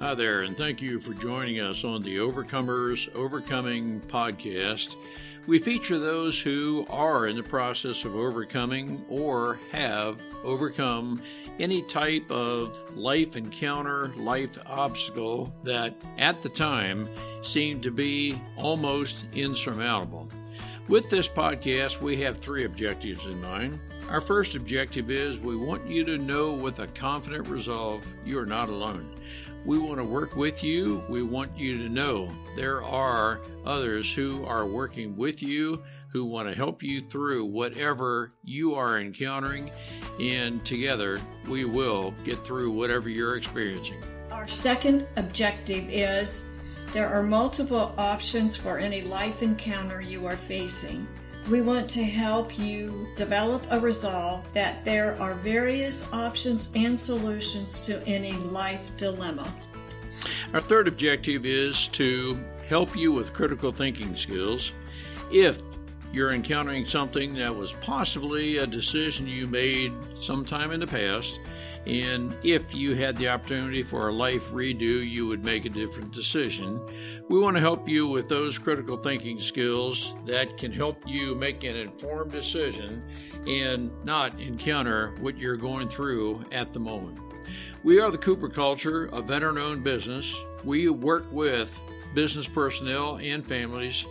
Hi there, and thank you for joining us on the Overcomers Overcoming podcast. We feature those who are in the process of overcoming or have overcome any type of life encounter, life obstacle that at the time seemed to be almost insurmountable. With this podcast, we have three objectives in mind. Our first objective is we want you to know with a confident resolve you are not alone. We want to work with you. We want you to know there are others who are working with you, who want to help you through whatever you are encountering, and together we will get through whatever you're experiencing. Our second objective is there are multiple options for any life encounter you are facing. We want to help you develop a resolve that there are various options and solutions to any life dilemma. Our third objective is to help you with critical thinking skills. If you're encountering something that was possibly a decision you made sometime in the past, and if you had the opportunity for a life redo, you would make a different decision. We want to help you with those critical thinking skills that can help you make an informed decision and not encounter what you're going through at the moment. We are the Cooper Culture, a veteran-owned business. We work with business personnel and families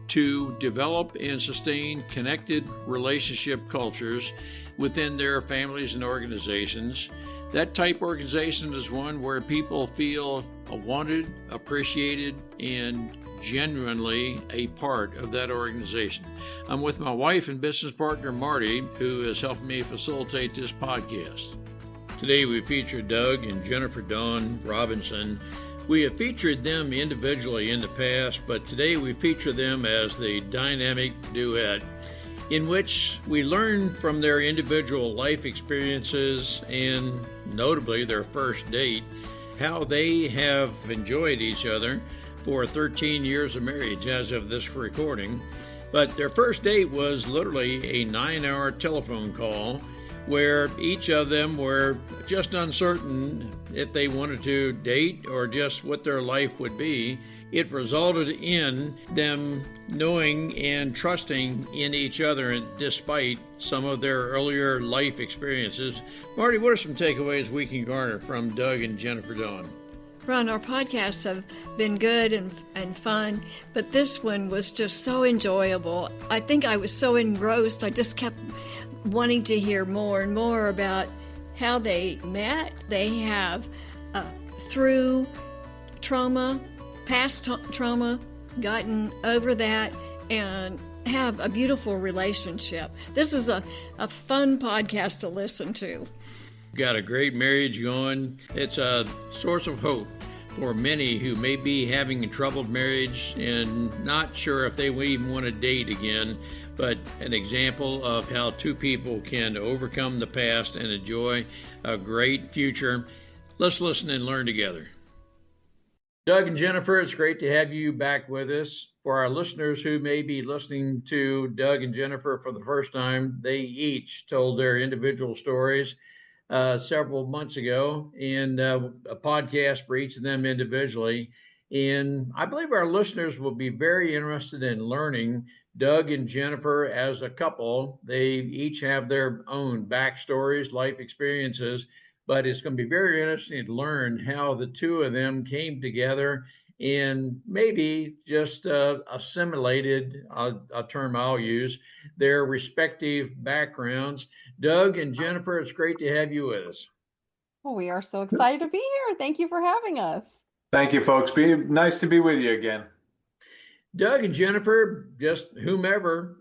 to develop and sustain connected relationship cultures within their families and organizations. That type organization is one where people feel wanted, appreciated, and genuinely a part of that organization. I'm with my wife and business partner, Marty, who is helping me facilitate this podcast. Today we feature Doug and Jennifer Dawn Robinson. We have featured them individually in the past, but today we feature them as the dynamic duet in which we learn from their individual life experiences and notably their first date, how they have enjoyed each other for 13 years of marriage as of this recording. But their first date was literally a 9-hour telephone call where each of them were just uncertain if they wanted to date or just what their life would be. It resulted in them knowing and trusting in each other despite some of their earlier life experiences. Marty, what are some takeaways we can garner from Doug and Jennifer Dawn? Ron, our podcasts have been good and fun, but this one was just so enjoyable. I think I was so engrossed, I just kept wanting to hear more and more about how they met. They have, through trauma, past trauma, gotten over that, and have a beautiful relationship. This is a fun podcast to listen to. Got a great marriage going. It's a source of hope for many who may be having a troubled marriage and not sure if they would even want to date again, but an example of how two people can overcome the past and enjoy a great future. Let's listen and learn together. Doug and Jennifer, it's great to have you back with us. For our listeners who may be listening to Doug and Jennifer for the first time, they each told their individual stories several months ago, and a podcast for each of them individually. And I believe our listeners will be very interested in learning Doug and Jennifer as a couple. They each have their own backstories, life experiences, but it's going to be very interesting to learn how the two of them came together and maybe just assimilated, a term I'll use, their respective backgrounds. Doug and Jennifer, it's great to have you with us. Well, we are so excited to be here. Thank you for having us. Thank you, folks. Nice to be with you again. Doug and Jennifer, just whomever,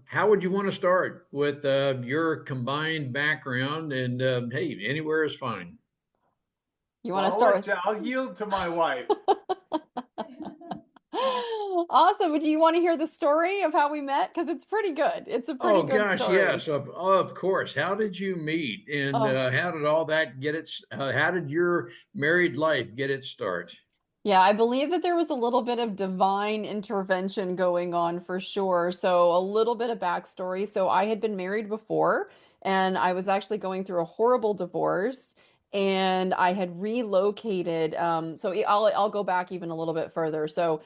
how would you want to start with your combined background? And hey, anywhere is fine. You want to start with? I'll yield to my wife. Awesome. Do you want to hear the story of how we met? Because it's pretty good. It's a pretty good story. Yes, of course. How did you meet, and how did all that get its? How did your married life get its start? Yeah, I believe that there was a little bit of divine intervention going on for sure. So a little bit of backstory. So I had been married before, and I was actually going through a horrible divorce. and I had relocated. I'll go back even a little bit further. So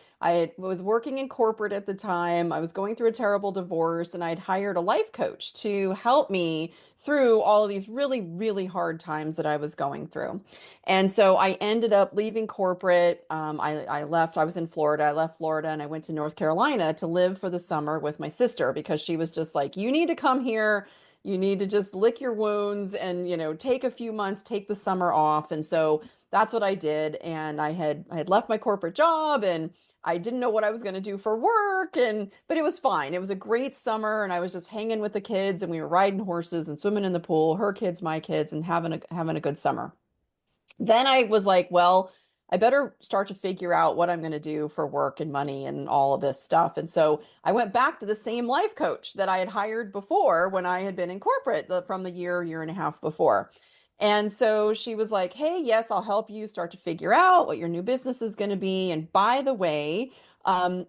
was working in corporate at the time. I was going through a terrible divorce, and I'd hired a life coach to help me through all of these really, really hard times that I was going through. And so I ended up leaving corporate. I left, I was in Florida. I left Florida and I went to North Carolina to live for the summer with my sister because she was just like, you need to come here. You need to just lick your wounds and, take a few months, take the summer off. And so that's what I did. And I had left my corporate job and I didn't know what I was going to do for work, but it was fine. It was a great summer and I was just hanging with the kids and we were riding horses and swimming in the pool, her kids, my kids, and having a good summer. Then I was like, well, I better start to figure out what I'm going to do for work and money and all of this stuff. And so I went back to the same life coach that I had hired before when I had been in corporate from the year and a half before. And so she was like, hey, yes, I'll help you start to figure out what your new business is going to be. And by the way,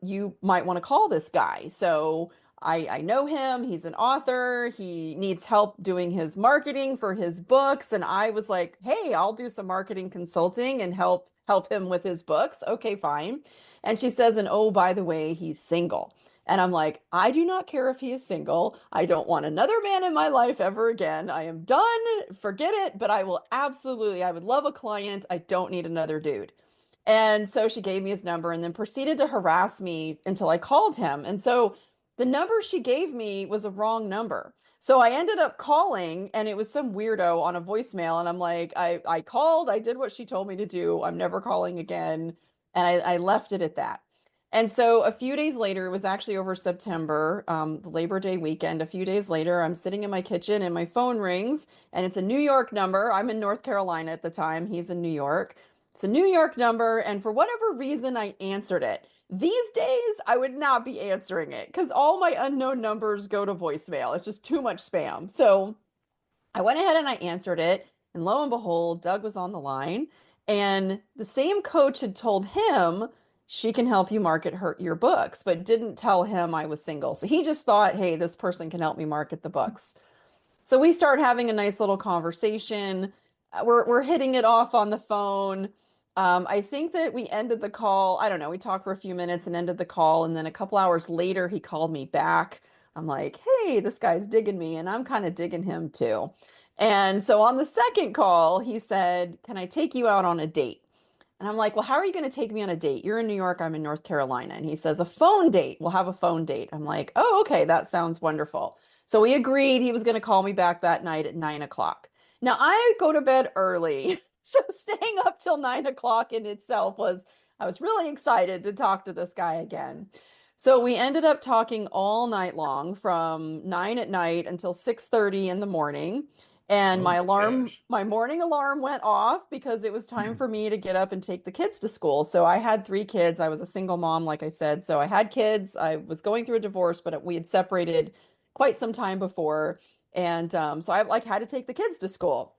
you might want to call this guy. So I know him. He's an author. He needs help doing his marketing for his books. And I was like, hey, I'll do some marketing consulting and help him with his books. Okay, fine. And she says, and oh, by the way, he's single. And I'm like, I do not care if he is single. I don't want another man in my life ever again. I am done. Forget it. But I would love a client. I don't need another dude. And so she gave me his number and then proceeded to harass me until I called him. And so the number she gave me was a wrong number. So I ended up calling and it was some weirdo on a voicemail. And I'm like, I called, I did what she told me to do. I'm never calling again. And I left it at that. And so a few days later, it was actually over September, the Labor Day weekend. A few days later, I'm sitting in my kitchen and my phone rings and it's a New York number. I'm in North Carolina at the time. He's in New York. It's a New York number. And for whatever reason, I answered it. These days, I would not be answering it because all my unknown numbers go to voicemail. It's just too much spam. So I went ahead and I answered it. And lo and behold, Doug was on the line. And the same coach had told him she can help you market your books, but didn't tell him I was single. So he just thought, hey, this person can help me market the books. So we start having a nice little conversation. We're hitting it off on the phone. I think that we ended the call. I don't know. We talked for a few minutes and ended the call. And then a couple hours later, he called me back. I'm like, hey, this guy's digging me. And I'm kind of digging him too. And so on the second call, he said, can I take you out on a date? And I'm like, well, how are you going to take me on a date? You're in New York, I'm in North Carolina. And he says, a phone date. We'll have a phone date. I'm like, oh, okay, that sounds wonderful. So we agreed he was going to call me back that night at 9 o'clock. Now I go to bed early. So staying up till 9 o'clock in itself I was really excited to talk to this guy again. So we ended up talking all night long from 9 at night until 6:30 in the morning. And Oh my gosh. my morning alarm went off because it was time for me to get up and take the kids to school. So I had 3 kids. I was a single mom, like I said. So I had kids. I was going through a divorce, but we had separated quite some time before. And so I like had to take the kids to school.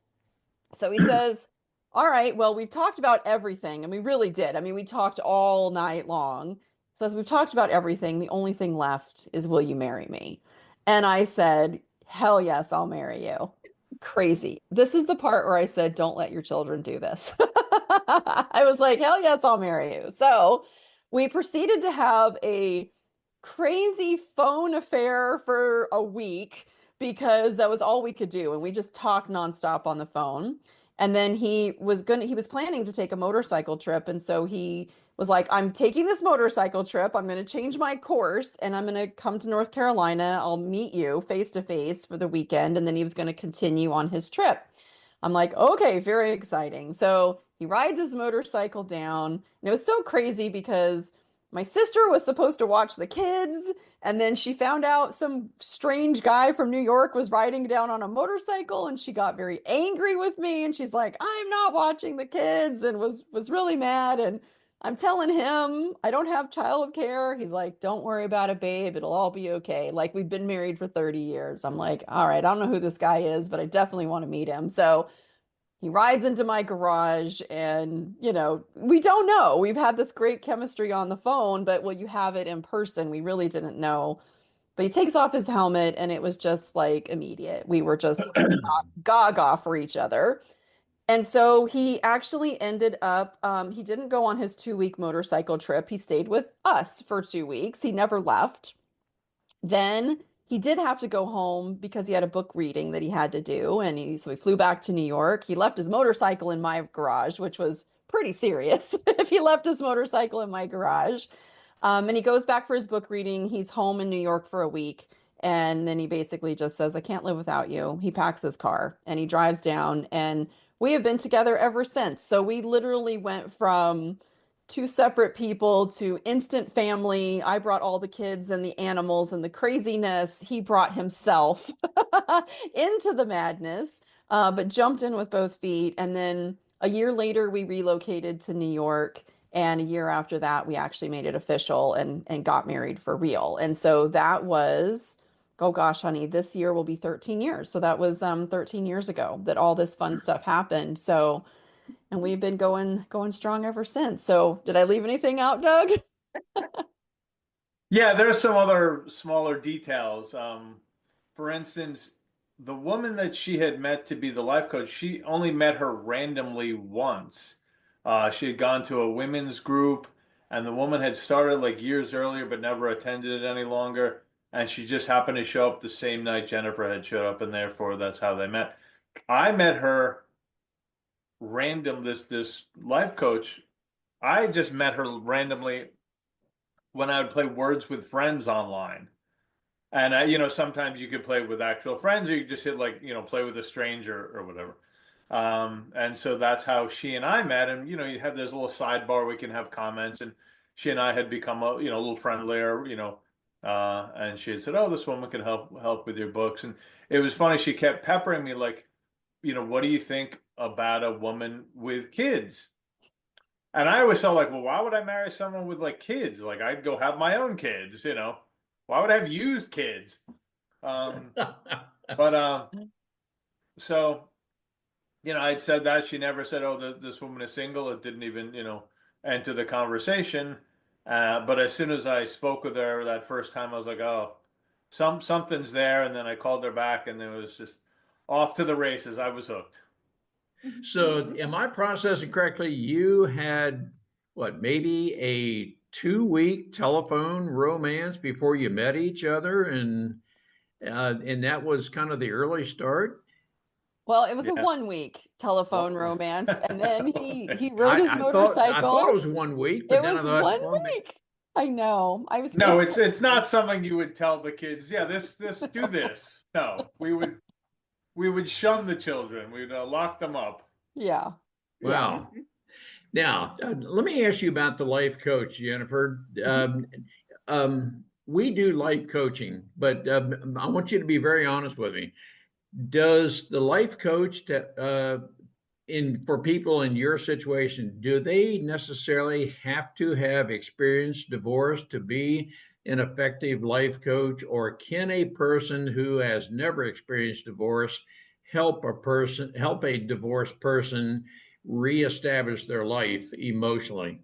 So he says, all right, well, we've talked about everything. And we really did. I mean, we talked all night long. Says, we've talked about everything. The only thing left is, will you marry me? And I said, hell yes, I'll marry you. Crazy. This is the part where I said, don't let your children do this. I was like, hell yes, I'll marry you. So we proceeded to have a crazy phone affair for a week because that was all we could do. And we just talked nonstop on the phone. And then he was planning to take a motorcycle trip. And so he was like, I'm taking this motorcycle trip. I'm going to change my course and I'm going to come to North Carolina. I'll meet you face to face for the weekend. And then he was going to continue on his trip. I'm like, okay, very exciting. So he rides his motorcycle down. And it was so crazy because my sister was supposed to watch the kids. And then she found out some strange guy from New York was riding down on a motorcycle and she got very angry with me. And she's like, I'm not watching the kids, and was really mad. And I'm telling him I don't have childcare. He's like, don't worry about it, babe. It'll all be okay. Like, we've been married for 30 years. I'm like, all right, I don't know who this guy is, but I definitely want to meet him. So he rides into my garage and, we don't know. We've had this great chemistry on the phone, but will you have it in person? We really didn't know. But he takes off his helmet and it was just like immediate. We were just gaga for each other. And so he actually ended up, he didn't go on his 2 week motorcycle trip. He stayed with us for 2 weeks. He never left. Then he did have to go home because he had a book reading that he had to do. And so he flew back to New York. He left his motorcycle in my garage, which was pretty serious if he left his motorcycle in my garage. And he goes back for his book reading. He's home in New York for a week. And then he basically just says, I can't live without you. He packs his car and he drives down. And we have been together ever since. So we literally went from two separate people to instant family. I brought all the kids and the animals and the craziness. He brought himself into the madness, but jumped in with both feet. And then a year later, we relocated to New York. And a year after that, we actually made it official and got married for real. And so that was, oh gosh, honey, this year will be 13 years. So that was 13 years ago that all this fun stuff happened. So, and we've been going strong ever since. So did I leave anything out, Doug? Yeah, there's some other smaller details. For instance, the woman that she had met to be the life coach, she only met her randomly once. She had gone to a women's group, and the woman had started like years earlier, but never attended it any longer. And she just happened to show up the same night Jennifer had showed up, and therefore that's how they met. I met her random, this life coach. I just met her randomly when I would play Words with Friends online. And sometimes you could play with actual friends, or you could just hit like, play with a stranger or whatever. And so that's how she and I met. And you have this little sidebar we can have comments, and she and I had become a little friendlier, and she had said, "Oh, this woman can help with your books." And it was funny. She kept peppering me like, what do you think about a woman with kids? And I always felt like, well, why would I marry someone with like kids? Like I'd go have my own kids, Why would I have used kids? But so, I'd said that. She never said, oh, this woman is single. It didn't even, enter the conversation. But as soon as I spoke with her that first time, I was like, oh, something's there. And then I called her back, and it was just off to the races. I was hooked. So, am I processing correctly? You had what, maybe a 2 week telephone romance before you met each other, and that was kind of the early start. Well, it was a Yeah. 1 week telephone Well. romance, and then he rode his I motorcycle. thought it was 1 week, but It then was I thought, 1 week. I know. No, it's not something you would tell the kids. Yeah, this do this. No, we would shun the children. We'd lock them up. Yeah. wow. Now, let me ask you about the life coach, Jennifer. We do life coaching, but I want you to be very honest with me. Does the life coach for people in your situation, do they necessarily have to have experienced divorce to be an effective life coach, or can a person who has never experienced divorce help a divorced person reestablish their life emotionally?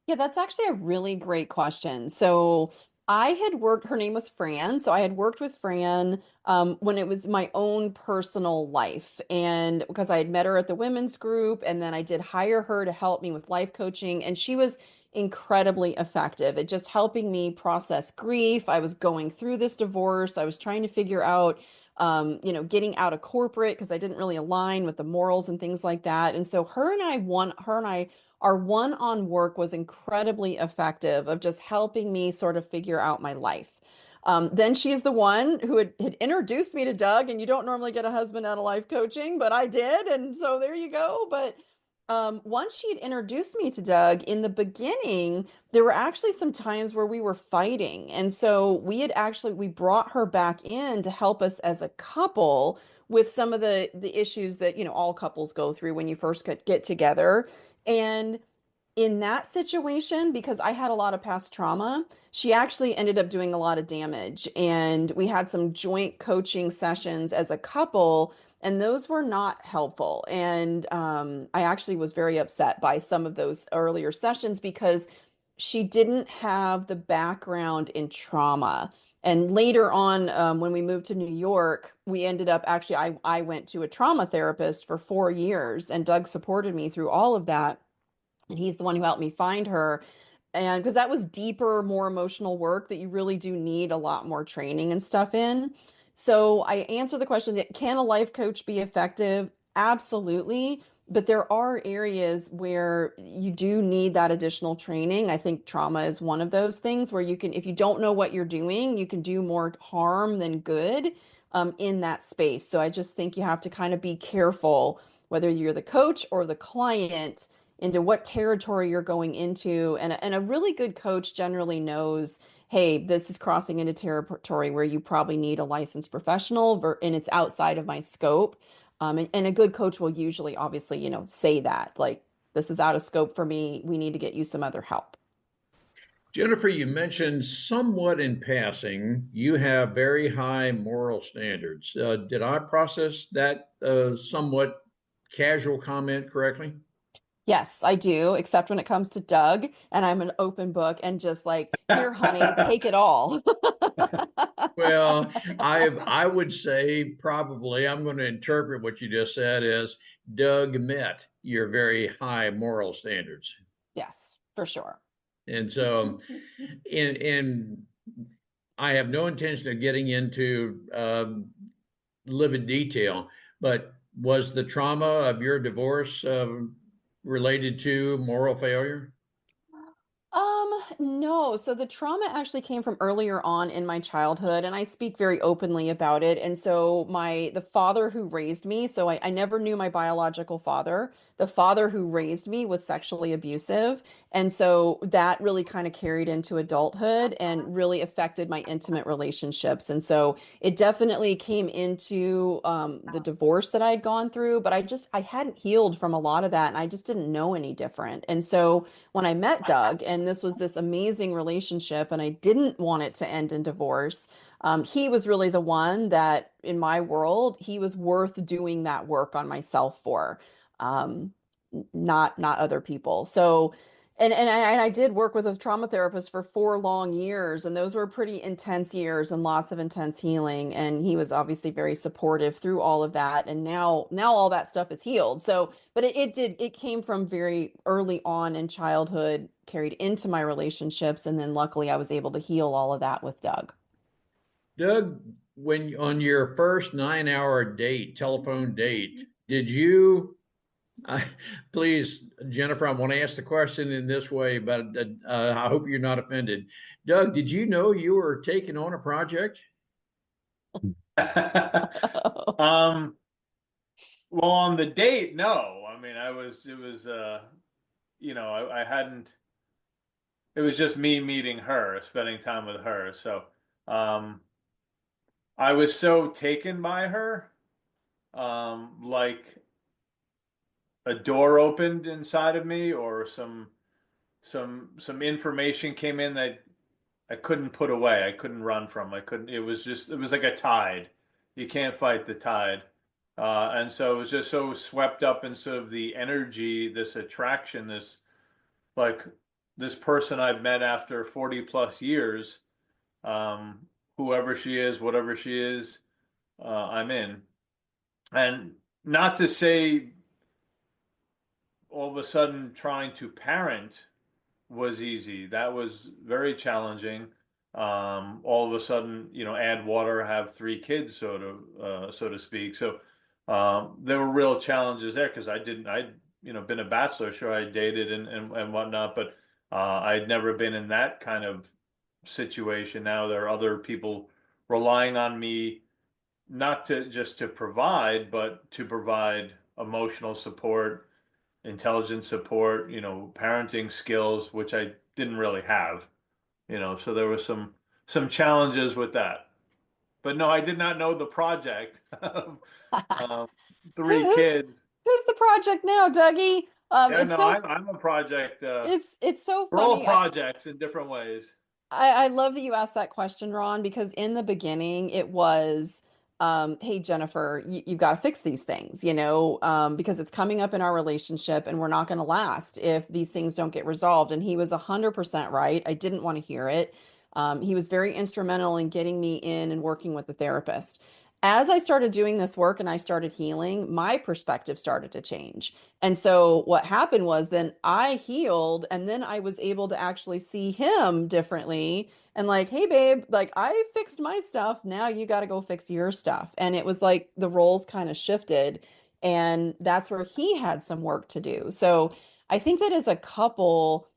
Yeah, that's actually a really great question. So her name was Fran. So I had worked with Fran when it was my own personal life. And because I had met her at the women's group, and then I did hire her to help me with life coaching. And she was incredibly effective at just helping me process grief. I was going through this divorce. I was trying to figure out, getting out of corporate because I didn't really align with the morals and things like that. And so her and I our one-on work was incredibly effective of just helping me sort of figure out my life. Then she's the one who had introduced me to Doug, and you don't normally get a husband out of life coaching, but I did. And so there you go. But once she had introduced me to Doug in the beginning, there were actually some times where we were fighting. And so we brought her back in to help us as a couple with some of the issues that, all couples go through when you first get together. And in that situation, because I had a lot of past trauma, she actually ended up doing a lot of damage. And we had some joint coaching sessions as a couple, and those were not helpful. And I actually was very upset by some of those earlier sessions because she didn't have the background in trauma. And later on, when we moved to New York, we ended up actually, I went to a trauma therapist for 4 years, and Doug supported me through all of that. And he's the one who helped me find her. And because that was deeper, more emotional work that you really do need a lot more training and stuff in. So I answer the question, can a life coach be effective? Absolutely. But there are areas where you do need that additional training. I think trauma is one of those things where you can, if you don't know what you're doing, you can do more harm than good in that space. So I just think you have to kind of be careful, whether you're the coach or the client, into what territory you're going into. And a really good coach generally knows, hey, this is crossing into territory where you probably need a licensed professional, and it's outside of my scope. And a good coach will usually, obviously, say that, like, this is out of scope for me. We need to get you some other help. Jennifer, you mentioned somewhat in passing, you have very high moral standards. Did I process that somewhat casual comment correctly? Yes, I do, except when it comes to Doug, and I'm an open book and just like, here, honey, take it all. Well, I would say probably I'm going to interpret what you just said as Doug met your very high moral standards. Yes, for sure. And so, and I have no intention of getting into livid detail, but was the trauma of your divorce related to moral failure? No. So the trauma actually came from earlier on in my childhood, and I speak very openly about it. And so the father who raised me, so I never knew my biological father. The father who raised me was sexually abusive. And so that really kind of carried into adulthood and really affected my intimate relationships. And so it definitely came into the divorce that I had gone through, but I hadn't healed from a lot of that, and I just didn't know any different. And so when I met Doug, and this was this amazing relationship, and I didn't want it to end in divorce, he was really the one that, in my world, he was worth doing that work on myself for, um, not other people. So, and I did work with a trauma therapist for 4 long years, and those were pretty intense years and lots of intense healing. And he was obviously very supportive through all of that. And now all that stuff is healed. So, but it came from very early on in childhood, carried into my relationships, and then luckily I was able to heal all of that with Doug. Doug, when on your first 9 hour date, telephone date, did you, uh, please, Jennifer, I want to ask the question in this way, but I hope you're not offended. Doug, did you know you were taking on a project? Um, well, on the date, no. I mean, it was, I hadn't, it was just me meeting her, spending time with her. So, um, I was so taken by her, like a door opened inside of me, or some information came in that I couldn't put away. I couldn't run from. I couldn't. It was like a tide. You can't fight the tide. And so it was just so swept up in sort of the energy, this attraction, like this person I've met after 40 plus years, um, whoever she is, whatever she is, I'm in. And not to say all of a sudden trying to parent was easy. That was very challenging. All of a sudden, add water, have 3 kids, so to speak. So there were real challenges there because been a bachelor, sure, I dated and whatnot, but I'd never been in that kind of situation. Now there are other people relying on me, not to just to provide, but to provide emotional support, intelligence support, parenting skills, which I didn't really have, so there was some challenges with that. But no, I did not know the project of um, three Who's kids. who's the project now, Dougie? Yeah, no, I'm a project. It's so We're all funny. projects in different ways. I love that you asked that question, Ron, because in the beginning it was, hey, Jennifer, you've got to fix these things, because it's coming up in our relationship and we're not going to last if these things don't get resolved. And he was 100% right. I didn't want to hear it. He was very instrumental in getting me in and working with the therapist. As I started doing this work and I started healing, my perspective started to change. And so what happened was then I healed and then I was able to actually see him differently and like, hey babe, like I fixed my stuff. Now you got to go fix your stuff. And it was like the roles kind of shifted and that's where he had some work to do. So I think that as a couple,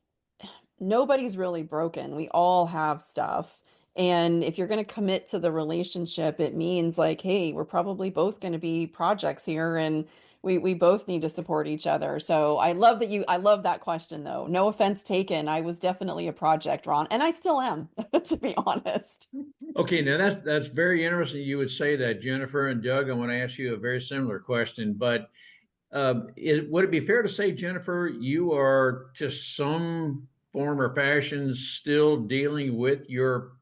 nobody's really broken. We all have stuff. And if you're going to commit to the relationship, it means like, hey, we're probably both going to be projects here and we both need to support each other. So I love that question though. No offense taken. I was definitely a project, Ron, and I still am, to be honest. Okay, now that's very interesting. You would say that, Jennifer. And Doug, I want to ask you a very similar question. But would it be fair to say, Jennifer, you are to some form or fashion still dealing with your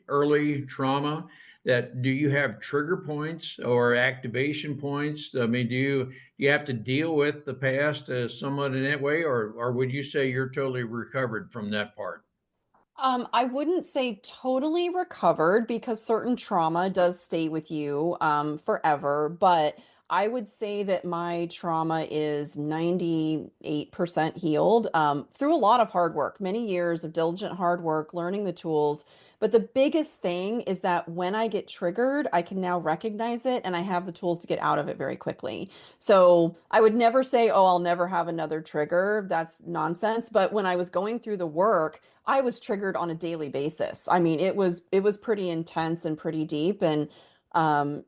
early trauma? That do you have trigger points or activation points? I mean, do you have to deal with the past somewhat in that way, or would you say you're totally recovered from that part? I wouldn't say totally recovered because certain trauma does stay with you forever, but I would say that my trauma is 98% healed through a lot of hard work, many years of diligent hard work, learning the tools. But the biggest thing is that when I get triggered, I can now recognize it and I have the tools to get out of it very quickly. So I would never say, oh, I'll never have another trigger. That's nonsense. But when I was going through the work, I was triggered on a daily basis. I mean, it was pretty intense and pretty deep and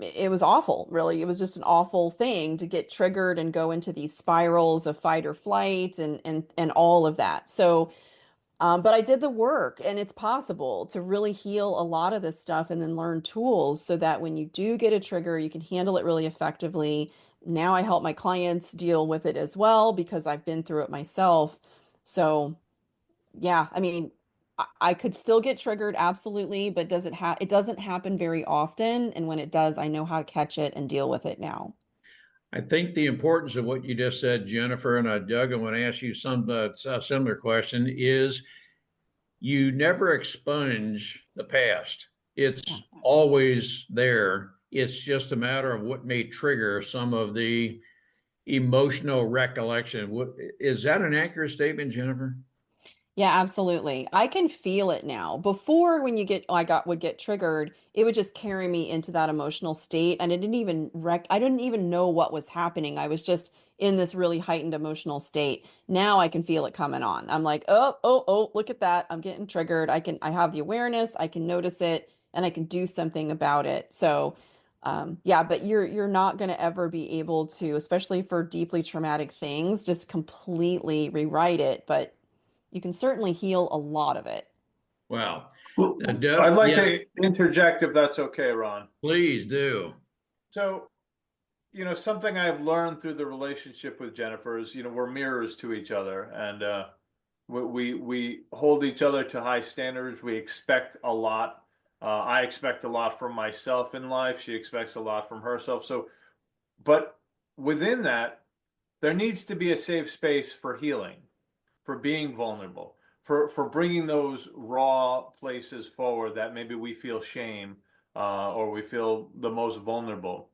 it was awful, really. It was just an awful thing to get triggered and go into these spirals of fight or flight and all of that. So, but I did the work and it's possible to really heal a lot of this stuff and then learn tools so that when you do get a trigger, you can handle it really effectively. Now I help my clients deal with it as well because I've been through it myself. So yeah, I mean, I could still get triggered, absolutely, but it doesn't happen very often. And when it does, I know how to catch it and deal with it now. I think the importance of what you just said, Jennifer, and Doug, I want to ask you some a similar question, is you never expunge the past. Yeah. It's always there. It's just a matter of what may trigger some of the emotional recollection. Is that an accurate statement, Jennifer? Yeah, absolutely. I can feel it now. Before, when you get, I got would get triggered, it would just carry me into that emotional state, and I didn't even know what was happening. I was just in this really heightened emotional state. Now I can feel it coming on. I'm like, oh, oh, oh, look at that. I'm getting triggered. I have the awareness. I can notice it, and I can do something about it. So, yeah, but you're not going to ever be able to, especially for deeply traumatic things, just completely rewrite it. But you can certainly heal a lot of it. Wow. Well, I'd Doug, like yeah, to interject if that's okay, Ron. please do. So, something I've learned through the relationship with Jennifer is, we're mirrors to each other, and we hold each other to high standards. We expect a lot. I expect a lot from myself in life. She expects a lot from herself. So, but within that, there needs to be a safe space for healing, for being vulnerable, for bringing those raw places forward that maybe we feel shame or we feel the most vulnerable.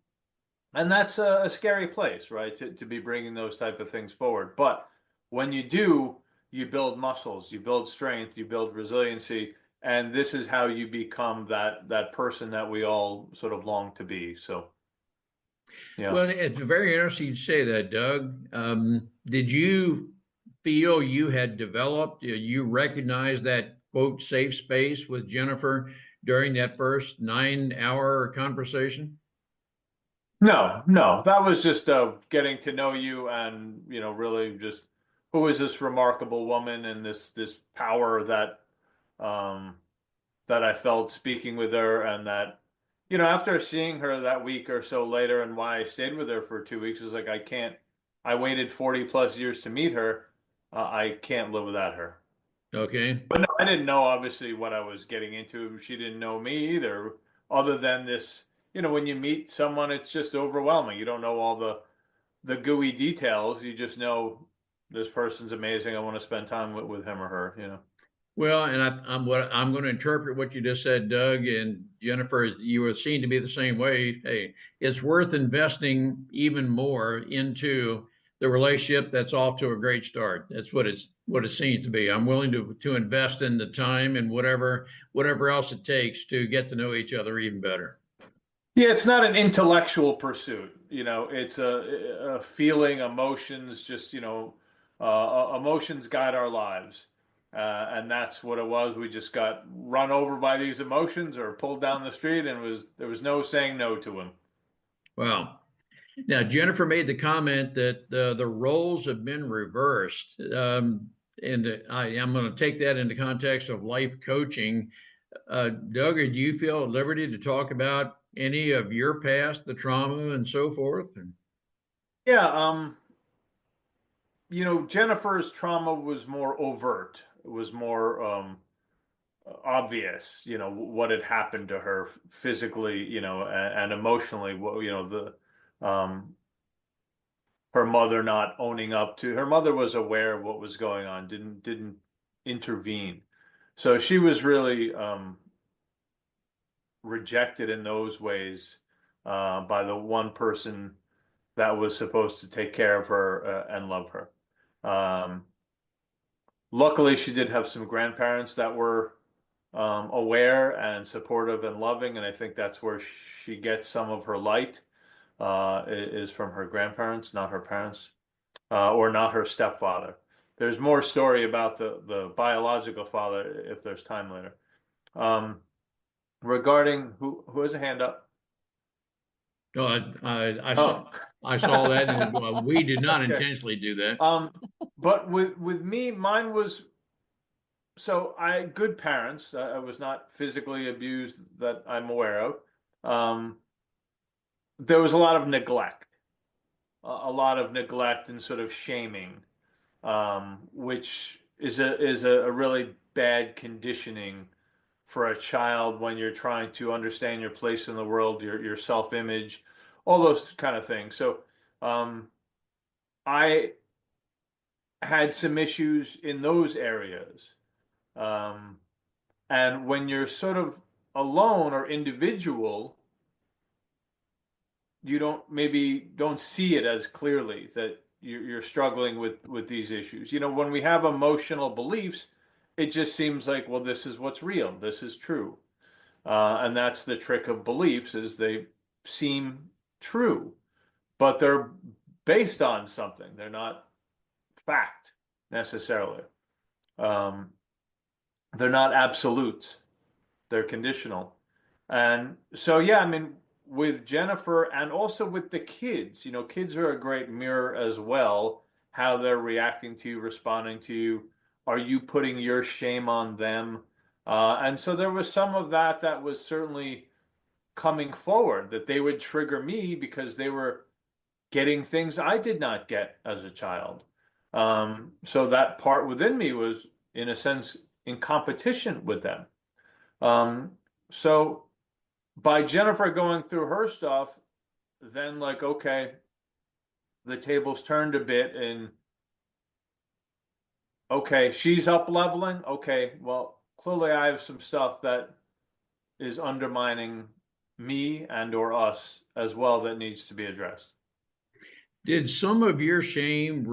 And that's a scary place, right? To be bringing those type of things forward. But when you do, you build muscles, you build strength, you build resiliency, and this is how you become that person that we all sort of long to be. So, yeah. Well, it's very interesting you say that, Doug. Did you feel you had developed, you recognized that quote safe space with Jennifer during that first 9 hour conversation? No, no, that was just getting to know you and, really just who is this remarkable woman and this power um that I felt speaking with her and that, after seeing her that week or so later and why I stayed with her for 2 weeks is like I waited 40 plus years to meet her. I can't live without her. Okay. But no, I didn't know obviously what I was getting into. She didn't know me either, other than this, when you meet someone, it's just overwhelming. You don't know all the gooey details. You just know this person's amazing. I want to spend time with him or her. Well, and I'm going to interpret what you just said, Doug and Jennifer. You would seem to be the same way. Hey, it's worth investing even more into the relationship that's off to a great start. That's what it seems to be. I'm willing to invest in the time and whatever else it takes to get to know each other even better. Yeah, it's not an intellectual pursuit. It's a feeling, emotions, just, emotions guide our lives. And that's what it was. We just got run over by these emotions or pulled down the street, and there was no saying no to them. Wow. Now, Jennifer made the comment that the roles have been reversed. And I'm going to take that into context of life coaching. Doug, do you feel at liberty to talk about any of your past, the trauma and so forth? Yeah, Jennifer's trauma was more overt. It was more obvious, what had happened to her physically, and emotionally. What, her mother not owning up to her mother was aware of what was going on, didn't intervene. So she was really rejected in those ways by the one person that was supposed to take care of her and love her. Um, Luckily, she did have some grandparents that were aware and supportive and loving, and I think that's where she gets some of her light, is from her grandparents, not her parents, or not her stepfather. There's more story about the biological father if there's time later. Regarding who has a hand up? Oh, I saw Oh. I saw that, and we did not Okay. intentionally do that. But with me, mine was, so I good parents. I was not physically abused that I'm aware of. Um, there was a lot of neglect, a lot of neglect and sort of shaming, which is a really bad conditioning for a child when you're trying to understand your place in the world, your self-image, all those kind of things. So, I had some issues in those areas. Um, and when you're sort of alone or individual, you don't see it as clearly that you're struggling with these issues. When we have emotional beliefs, it just seems like, well, this is what's real, this is true, and that's the trick of beliefs, is they seem true, but they're based on something. They're not fact necessarily. Um, they're not absolutes. They're conditional. And so, yeah, I mean, with Jennifer and also with the kids, kids are a great mirror as well, how they're reacting to you, responding to you. Are you putting your shame on them? And so there was some of that was certainly coming forward, that they would trigger me because they were getting things I did not get as a child. So that part within me was, in a sense, in competition with them. Um, so by Jennifer going through her stuff, then, like, okay, the tables turned a bit, and okay, she's up leveling. Okay, well, clearly I have some stuff that is undermining me and or us as well that needs to be addressed. Did some of your shame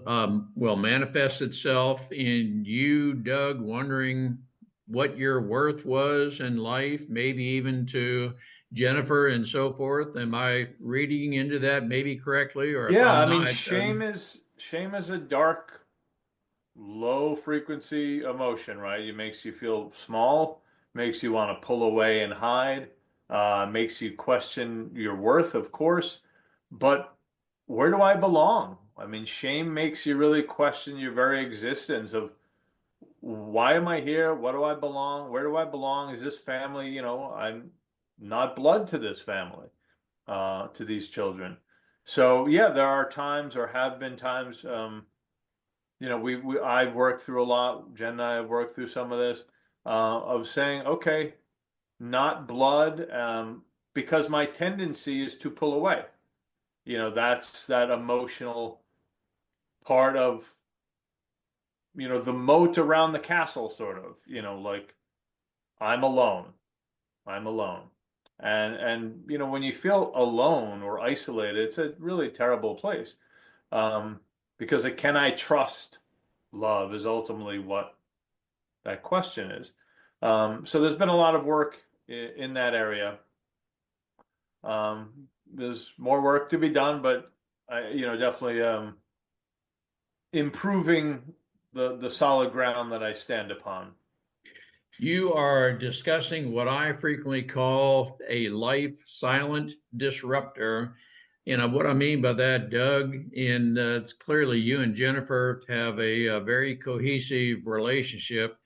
manifest itself in you, Doug, wondering what your worth was in life, maybe even to Jennifer and so forth? Am I reading into that maybe correctly, or if Yeah, I'm I mean, not, shame is a dark, low frequency emotion, right? It makes you feel small, makes you want to pull away and hide, makes you question your worth, of course. But where do I belong? I mean, shame makes you really question your very existence of, why am I here? What do I belong? Where do I belong? Is this family? I'm not blood to this family, to these children. So yeah, there are times, or have been times, I've worked through a lot. Jen and I have worked through some of this, of saying, okay, not blood, because my tendency is to pull away. That's that emotional part of the moat around the castle, sort of, like I'm alone. I'm alone. And when you feel alone or isolated, it's a really terrible place. Because can I trust love is ultimately what that question is. So there's been a lot of work in that area. There's more work to be done, but definitely improving the solid ground that I stand upon. You are discussing what I frequently call a life silent disruptor. And what I mean by that, Doug, and it's clearly you and Jennifer have a very cohesive relationship,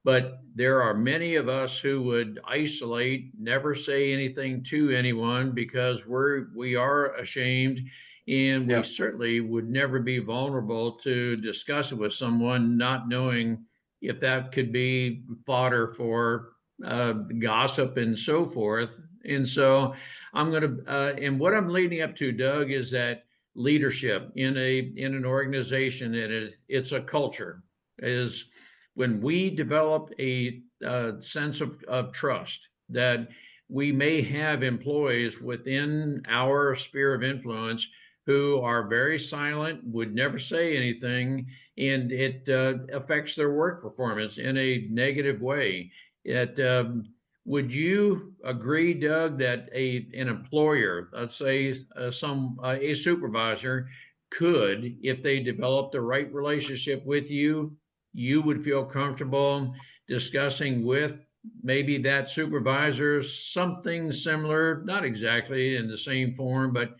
but there are many of us who would isolate, never say anything to anyone because we are ashamed, and we Yeah. certainly would never be vulnerable to discuss it with someone, not knowing if that could be fodder for gossip and so forth. And so and what I'm leading up to, Doug, is that leadership in an organization, and it's a culture, is when we develop a sense of trust that we may have employees within our sphere of influence who are very silent, would never say anything, and it affects their work performance in a negative way. Would you agree, Doug, that an employer, let's say a supervisor, could, if they develop the right relationship with you, you would feel comfortable discussing with maybe that supervisor something similar, not exactly in the same form, but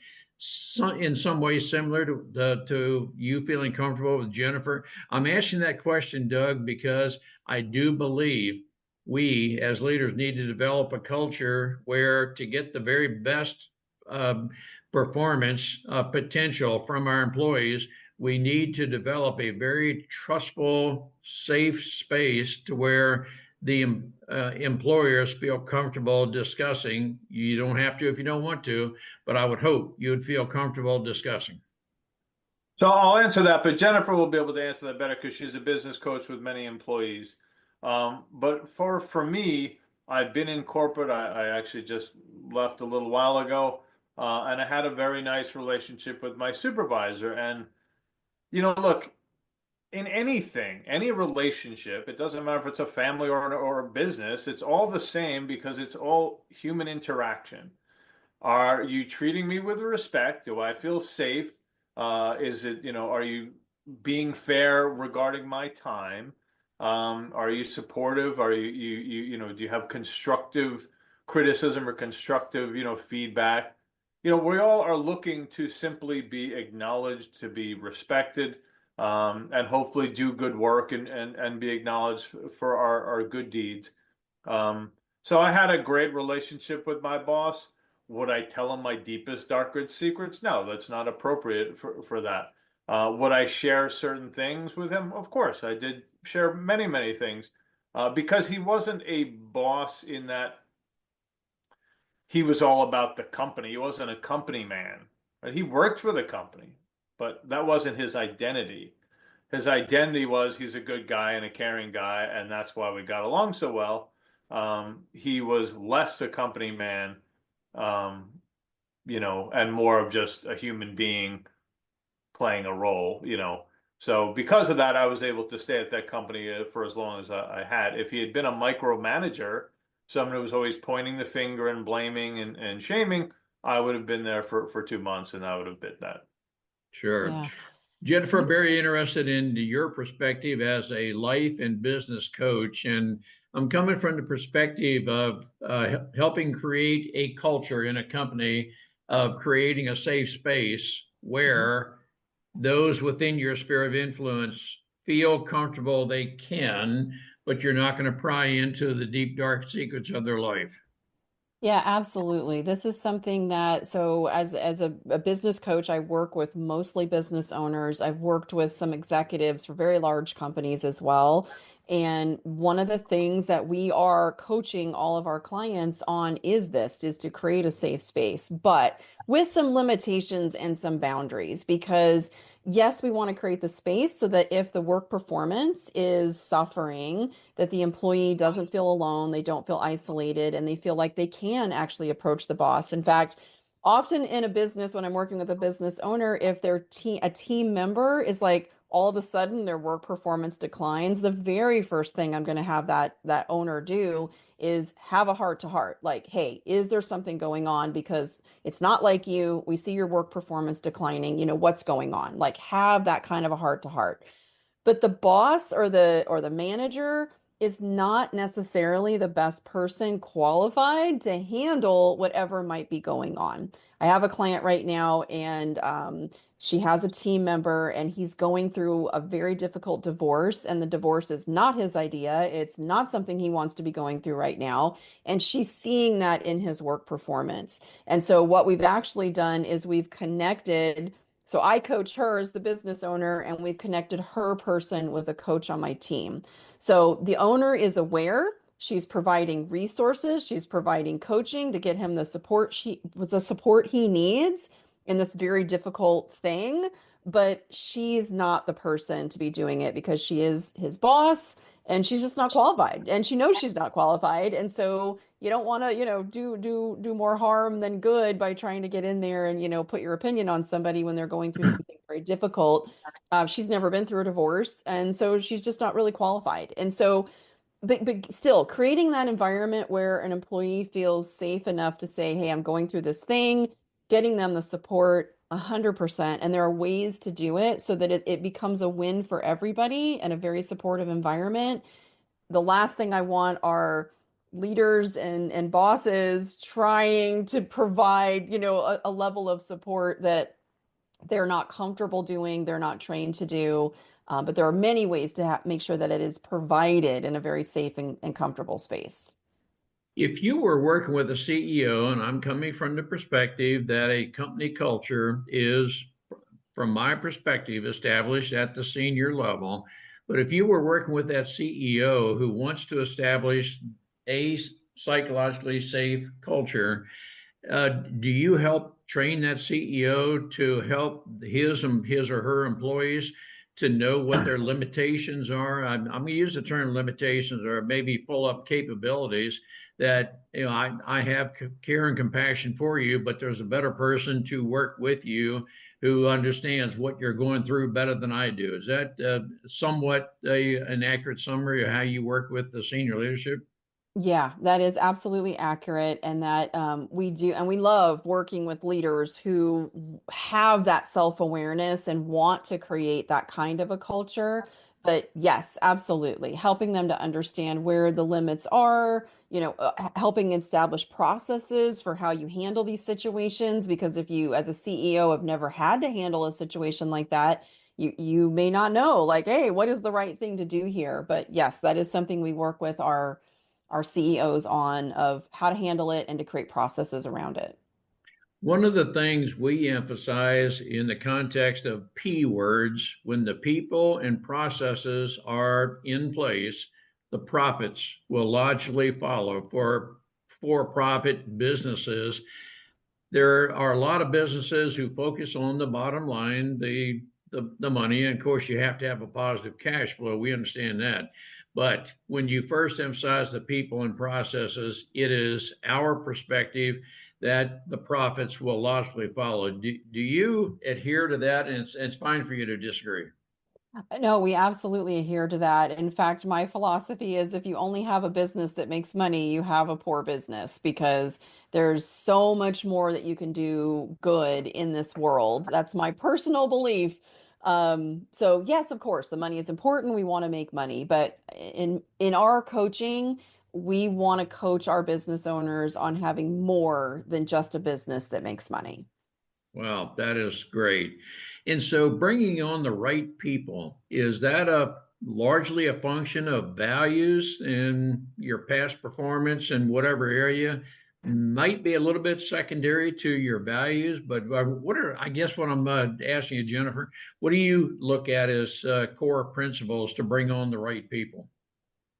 in some ways similar to you feeling comfortable with Jennifer? I'm asking that question, Doug, because I do believe we as leaders need to develop a culture where, to get the very best performance potential from our employees, we need to develop a very trustful, safe space to where the employers feel comfortable discussing. You don't have to if you don't want to, but I would hope you would feel comfortable discussing. So I'll answer that, but Jennifer will be able to answer that better because she's a business coach with many employees. But for me, I've been in corporate. I actually just left a little while ago, and I had a very nice relationship with my supervisor. And look, in anything, any relationship, it doesn't matter if it's a family or a business, it's all the same because it's all human interaction. Are you treating me with respect? Do I feel safe? Are you being fair regarding my time? Are you supportive? Are do you have constructive criticism or constructive, feedback? We all are looking to simply be acknowledged, to be respected, and hopefully do good work and be acknowledged for our good deeds. So I had a great relationship with my boss. Would I tell him my deepest, darkest secrets? No, that's not appropriate for that. Would I share certain things with him? Of course, I did share many, many things, because he wasn't a boss in that he was all about the company. He wasn't a company man. Right? He worked for the company, but that wasn't his identity. His identity was he's a good guy and a caring guy, and that's why we got along so well. He was less a company man, and more of just a human being playing a role. So because of that, I was able to stay at that company for as long as I had. If he had been a micromanager, someone who was always pointing the finger and blaming and shaming, I would have been there for 2 months and I would have bit that. Sure. Yeah. Jennifer, very interested in your perspective as a life and business coach. And I'm coming from the perspective of helping create a culture in a company of creating a safe space where those within your sphere of influence feel comfortable they can, but you're not going to pry into the deep, dark secrets of their life. Yeah, absolutely. This is something that, so as a business coach, I work with mostly business owners. I've worked with some executives for very large companies as well. And one of the things that we are coaching all of our clients on is to create a safe space, but with some limitations and some boundaries, because yes, we want to create the space so that if the work performance is suffering, that the employee doesn't feel alone, they don't feel isolated, and they feel like they can actually approach the boss. In fact, often in a business, when I'm working with a business owner, if a team member is like all of a sudden their work performance declines, the very first thing I'm going to have that owner do is have a heart to heart. Like, hey, is there something going on? Because it's not like you. We see your work performance declining. What's going on? Like, have that kind of a heart to heart. But the boss or the manager is not necessarily the best person qualified to handle whatever might be going on. I have a client right now, and she has a team member, and he's going through a very difficult divorce, and the divorce is not his idea. It's not something he wants to be going through right now, and she's seeing that in his work performance. And so what we've actually done is we've connected. So I coach her as the business owner, and we've connected her person with a coach on my team. So the owner is aware. She's providing resources. She's providing coaching to get him the support he needs in this very difficult thing. But she's not the person to be doing it because she is his boss, and she's just not qualified. And she knows she's not qualified. And so you don't want to, do more harm than good by trying to get in there and, put your opinion on somebody when they're going through something very difficult. She's never been through a divorce, and so she's just not really qualified. And so, but still, creating that environment where an employee feels safe enough to say, "Hey, I'm going through this thing," getting them the support 100%. And there are ways to do it so that it becomes a win for everybody and a very supportive environment. The last thing I want are leaders and bosses trying to provide, a level of support that they're not comfortable doing, they're not trained to do. But there are many ways to make sure that it is provided in a very safe and comfortable space. If you were working with a CEO, and I'm coming from the perspective that a company culture is, from my perspective, established at the senior level, but if you were working with that CEO who wants to establish a psychologically safe culture, do you help train that CEO to help his or her employees to know what their limitations are? I'm going to use the term limitations, or maybe full up capabilities that, I have care and compassion for you, but there's a better person to work with you who understands what you're going through better than I do. Is that somewhat an accurate summary of how you work with the senior leadership? Yeah, that is absolutely accurate. And that we do, and we love working with leaders who have that self-awareness and want to create that kind of a culture. But yes, absolutely. Helping them to understand where the limits are, helping establish processes for how you handle these situations. Because if you, as a CEO, have never had to handle a situation like that, you may not know, like, hey, what is the right thing to do here? But yes, that is something we work with our CEOs on, of how to handle it and to create processes around it. One of the things we emphasize in the context of P words, when the people and processes are in place, the profits will logically follow. For-profit businesses, there are a lot of businesses who focus on the bottom line, the money. And of course, you have to have a positive cash flow. We understand that. But when you first emphasize the people and processes, it is our perspective that the profits will logically follow. Do you adhere to that? And it's fine for you to disagree. No, we absolutely adhere to that. In fact, my philosophy is if you only have a business that makes money, you have a poor business, because there's so much more that you can do good in this world. That's my personal belief. So yes, of course, the money is important. We want to make money, but in our coaching, we want to coach our business owners on having more than just a business that makes money. Wow, that is great. And so bringing on the right people, is that largely a function of values and your past performance in whatever area? Might be a little bit secondary to your values, but I guess what I'm asking you, Jennifer, what do you look at as core principles to bring on the right people?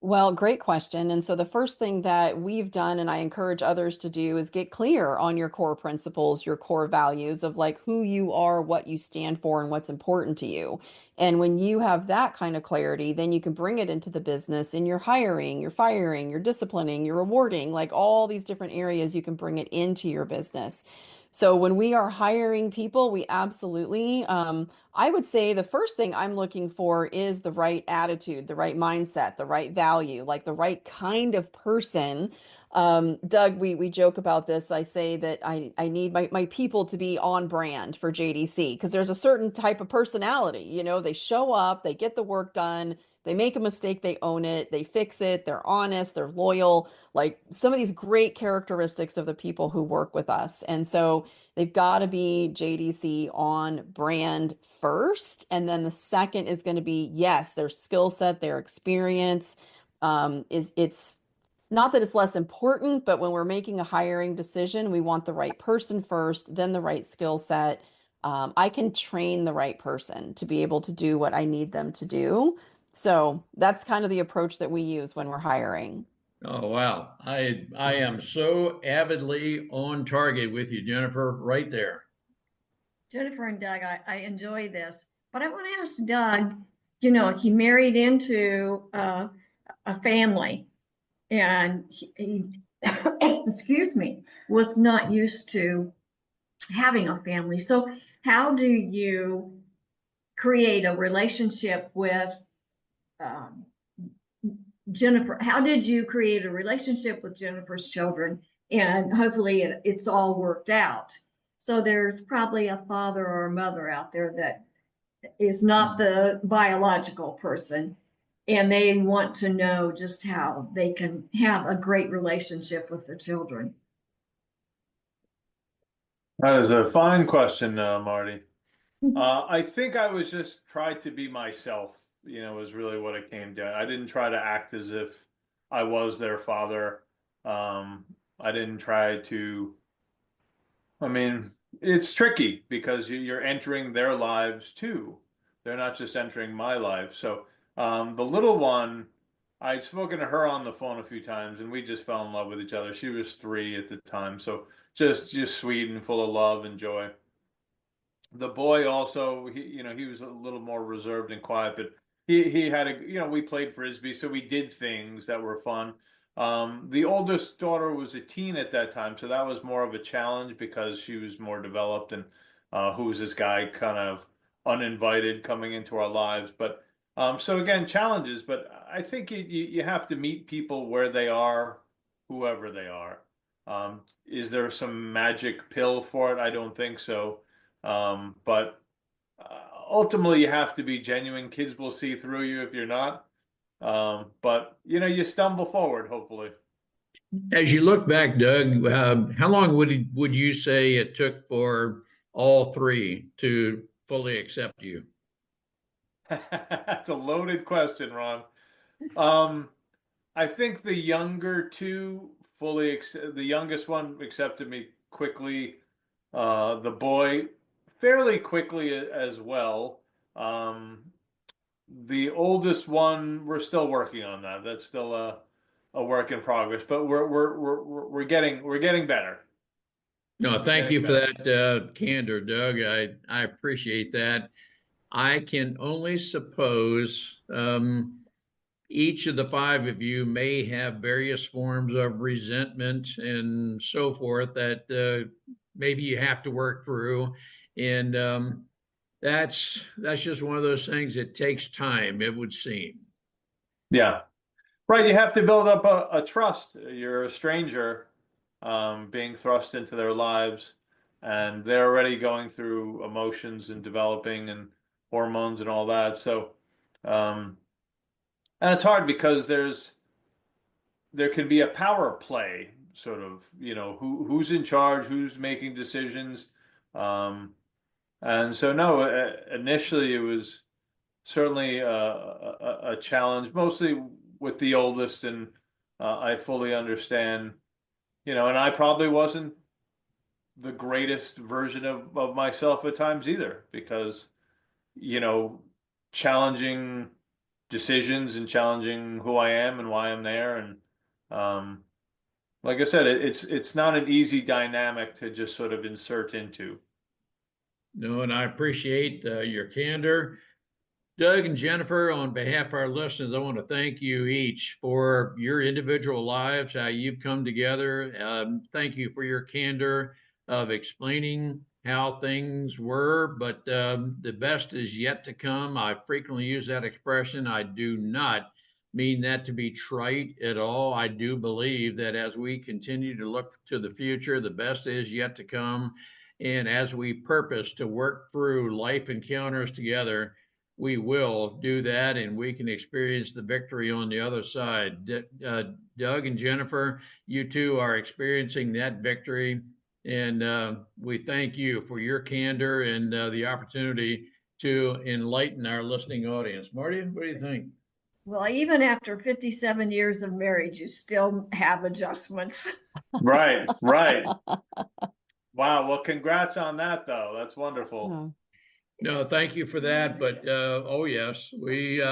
Well, great question. And so the first thing that we've done, and I encourage others to do, is get clear on your core principles, your core values of like who you are, what you stand for, and what's important to you. And when you have that kind of clarity, then you can bring it into the business in your hiring, your firing, your disciplining, your rewarding, like all these different areas you can bring it into your business. So when we are hiring people, we absolutely, I would say the first thing I'm looking for is the right attitude, the right mindset, the right value, like the right kind of person. Doug, we joke about this. I say that I need my people to be on brand for JDC because there's a certain type of personality. You know, they show up, they get the work done, they make a mistake, they own it, they fix it, they're honest, they're loyal, like some of these great characteristics of the people who work with us. And so they've got to be JDC on brand first. And then the second is going to be, yes, their skill set, their experience. It's not that it's less important, but when we're making a hiring decision, we want the right person first, then the right skill set. I can train the right person to be able to do what I need them to do. So that's kind of the approach that we use when we're hiring. Oh wow. I am so avidly on target with you, Jennifer, right there. Jennifer and Doug, I enjoy this, but I want to ask Doug, you know, he married into a family and excuse me, was not used to having a family. So how do you create a relationship with um, Jennifer? How did you create a relationship with Jennifer's children? And hopefully it's all worked out. So there's probably a father or a mother out there that is not the biological person, and they want to know just how they can have a great relationship with their children. That is a fine question, Marty. I think I was just tried to be myself, was really what it came down. I didn't try to act as if I was their father. I didn't try to, I mean, it's tricky because you're entering their lives too. They're not just entering my life. So, the little one, I'd spoken to her on the phone a few times and we just fell in love with each other. She was 3 at the time. So just sweet and full of love and joy. The boy also, he was a little more reserved and quiet, but he had we played frisbee, so we did things that were fun. The oldest daughter was a teen at that time, so that was more of a challenge because she was more developed and who was this guy kind of uninvited coming into our lives. But so again, challenges, but I think you have to meet people where they are, whoever they are. Is there some magic pill for it? I don't think so. But ultimately, you have to be genuine. Kids will see through you if you're not. But you stumble forward, hopefully. As you look back, Doug, how long would you say it took for all three to fully accept you? That's a loaded question, Ron. Um, I think the younger two the youngest one accepted me quickly. The boy fairly quickly as well. The oldest one, we're still working on that. That's still a work in progress, but we're getting better. No, We're thank getting you for better. that candor, Doug. I appreciate that. I can only suppose each of the five of you may have various forms of resentment and so forth that maybe you have to work through, and that's just one of those things. It takes time, it would seem. Yeah. Right, you have to build up a trust. You're a stranger being thrust into their lives, and they're already going through emotions and developing and hormones and all that. So, um, and it's hard because there can be a power play, sort of, who's in charge, who's making decisions. Um, and so, no, initially it was certainly a challenge, mostly with the oldest, and I fully understand, and I probably wasn't the greatest version of myself at times either, because, you know, challenging decisions and challenging who I am and why I'm there. And like I said, it's not an easy dynamic to just sort of insert into. No, and I appreciate your candor. Doug and Jennifer, on behalf of our listeners, I want to thank you each for your individual lives, how you've come together. Thank you for your candor of explaining how things were, but the best is yet to come. I frequently use that expression. I do not mean that to be trite at all. I do believe that as we continue to look to the future, the best is yet to come. And as we purpose to work through life encounters together, we will do that, and we can experience the victory on the other side. Doug and Jennifer, you two are experiencing that victory, and we thank you for your candor and the opportunity to enlighten our listening audience. Marty, what do you think? Well, even after 57 years of marriage, you still have adjustments. Right, right. Wow. Well, congrats on that, though. That's wonderful. Yeah. No, thank you for that. But oh yes, we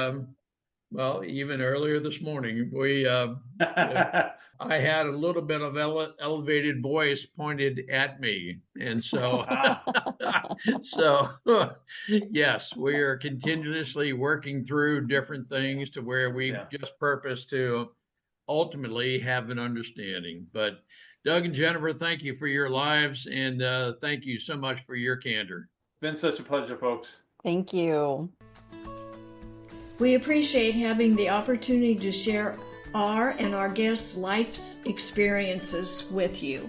well, even earlier this morning, I had a little bit of elevated voice pointed at me, and so so yes, we are continuously working through different things to where we just purpose to ultimately have an understanding. But Doug and Jennifer, thank you for your lives, and thank you so much for your candor. Been such a pleasure, folks. Thank you. We appreciate having the opportunity to share our and our guests' life's experiences with you.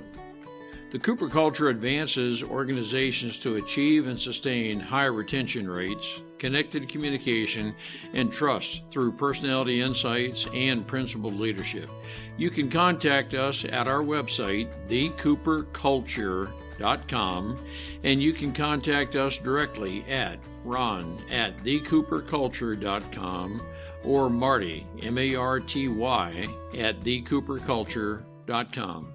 The Cooper culture advances organizations to achieve and sustain high retention rates, connected communication, and trust through personality insights and principled leadership. You can contact us at our website, thecooperculture.com, and you can contact us directly at ron@thecooperculture.com or Marty, M-A-R-T-Y, at thecooperculture.com.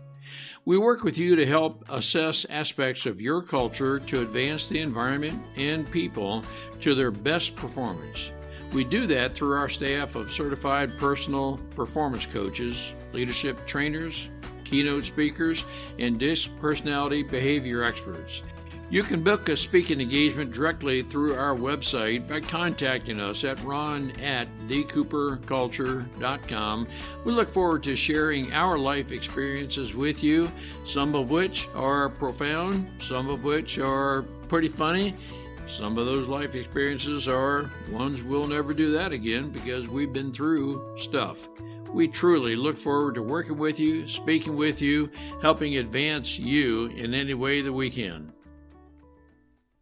We work with you to help assess aspects of your culture to advance the environment and people to their best performance. We do that through our staff of certified personal performance coaches, leadership trainers, keynote speakers, and disc personality behavior experts. You can book a speaking engagement directly through our website by contacting us at ron@thecooperculture.com. We look forward to sharing our life experiences with you, some of which are profound, some of which are pretty funny. Some of those life experiences are ones we'll never do that again because we've been through stuff. We truly look forward to working with you, speaking with you, helping advance you in any way that we can.